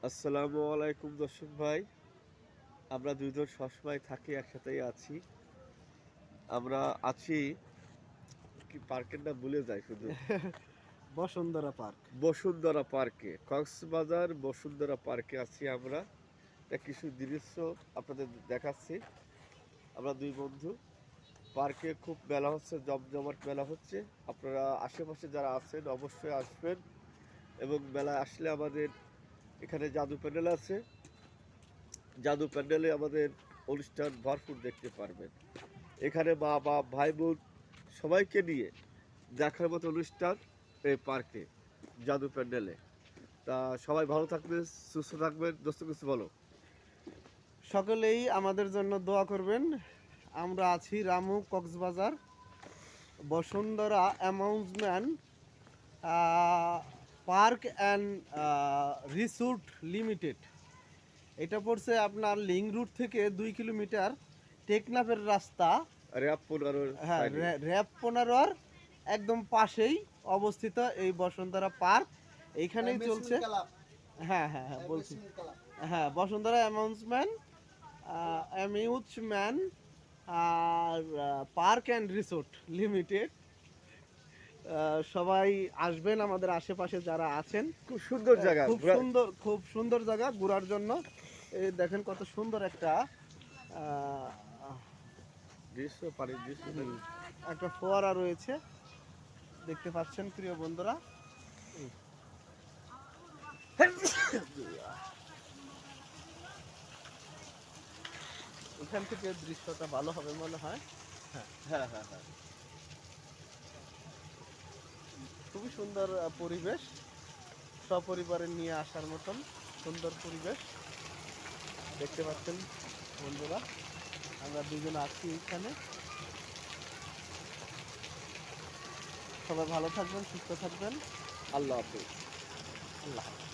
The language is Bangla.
আসসালামু আলাইকুম দর্শক ভাই। আমরা দুইজন সবসময় থাকি, একসাথেই আছি। আমরা আছি কি পার্কের নাম ভুলে যাই শুধু। বসুন্ধরা পার্ক। বসুন্ধরা পার্কে, কক্সবাজার বসুন্ধরা পার্কে আছি আমরা। কিছু দৃশ্য আপনাদের দেখাচ্ছি। আমরা দুই বন্ধু পার্কে খুব মেলা হচ্ছে, জমজমাট মেলা হচ্ছে। আপনারা আশেপাশে যারা আছেন অবশ্যই আসবেন এবং মেলায় আসলে আমাদের এখানে জাদু প্যান্ডেল আছে। জাদু প্যান্ডেলে আমাদের অনুষ্ঠান ভরপুর দেখতে পারবেন। এখানে মা বাপ ভাই বোন সবাইকে নিয়ে দেখার মতো অনুষ্ঠান এই পার্কে, জাদু প্যান্ডেলে। তা সবাই ভালো থাকবেন, সুস্থ থাকবেন। দোস্ত কিছু বলো। সকলেই আমাদের জন্য দোয়া করবেন। আমরা আছি Ramu Cox's Bazar Bashundhara amusement park and resort limited. এটা পড়ছে আপনার লিং রুট থেকে 2 কিলোমিটার টেকনাফের রাস্তা। র্যাপ 15 হ্যাঁ, সাইডে। র্যাব 15 একদম পাশেই অবস্থিত এই বসুন্ধরা পার্ক। এইখানেই চলছে। হ্যাঁ হ্যাঁ হ্যাঁ বলছি। হ্যাঁ, বসুন্ধরা অ্যামিউজমেন্ট আর পার্ক অ্যান্ড রিসোর্ট লিমিটেড। সবাই আসবেন আমাদের আশেপাশে যারা আছেন। খুব সুন্দর জায়গা খুব সুন্দর জায়গা ঘোরার জন্য। এই দেখেন কত সুন্দর একটা আহ, দৃশ্য, পানির দৃশ্য। একটা ফোয়ারা রয়েছে, দেখতে পাচ্ছেন প্রিয় বন্ধুরা। এখান থেকে দৃশ্যটা ভালো হবে মনে হয়। হ্যাঁ হ্যাঁ হ্যাঁ। খুবই সুন্দর পরিবেশ, সপরিবারে নিয়ে আসার মতন সুন্দর পরিবেশ দেখতে পাচ্ছেন বন্ধুরা। আমরা দুজন আছি এখানে। সবাই ভালো থাকবেন, সুস্থ থাকবেন। আল্লাহ হাফেজ। আল্লাহ হাফেজ।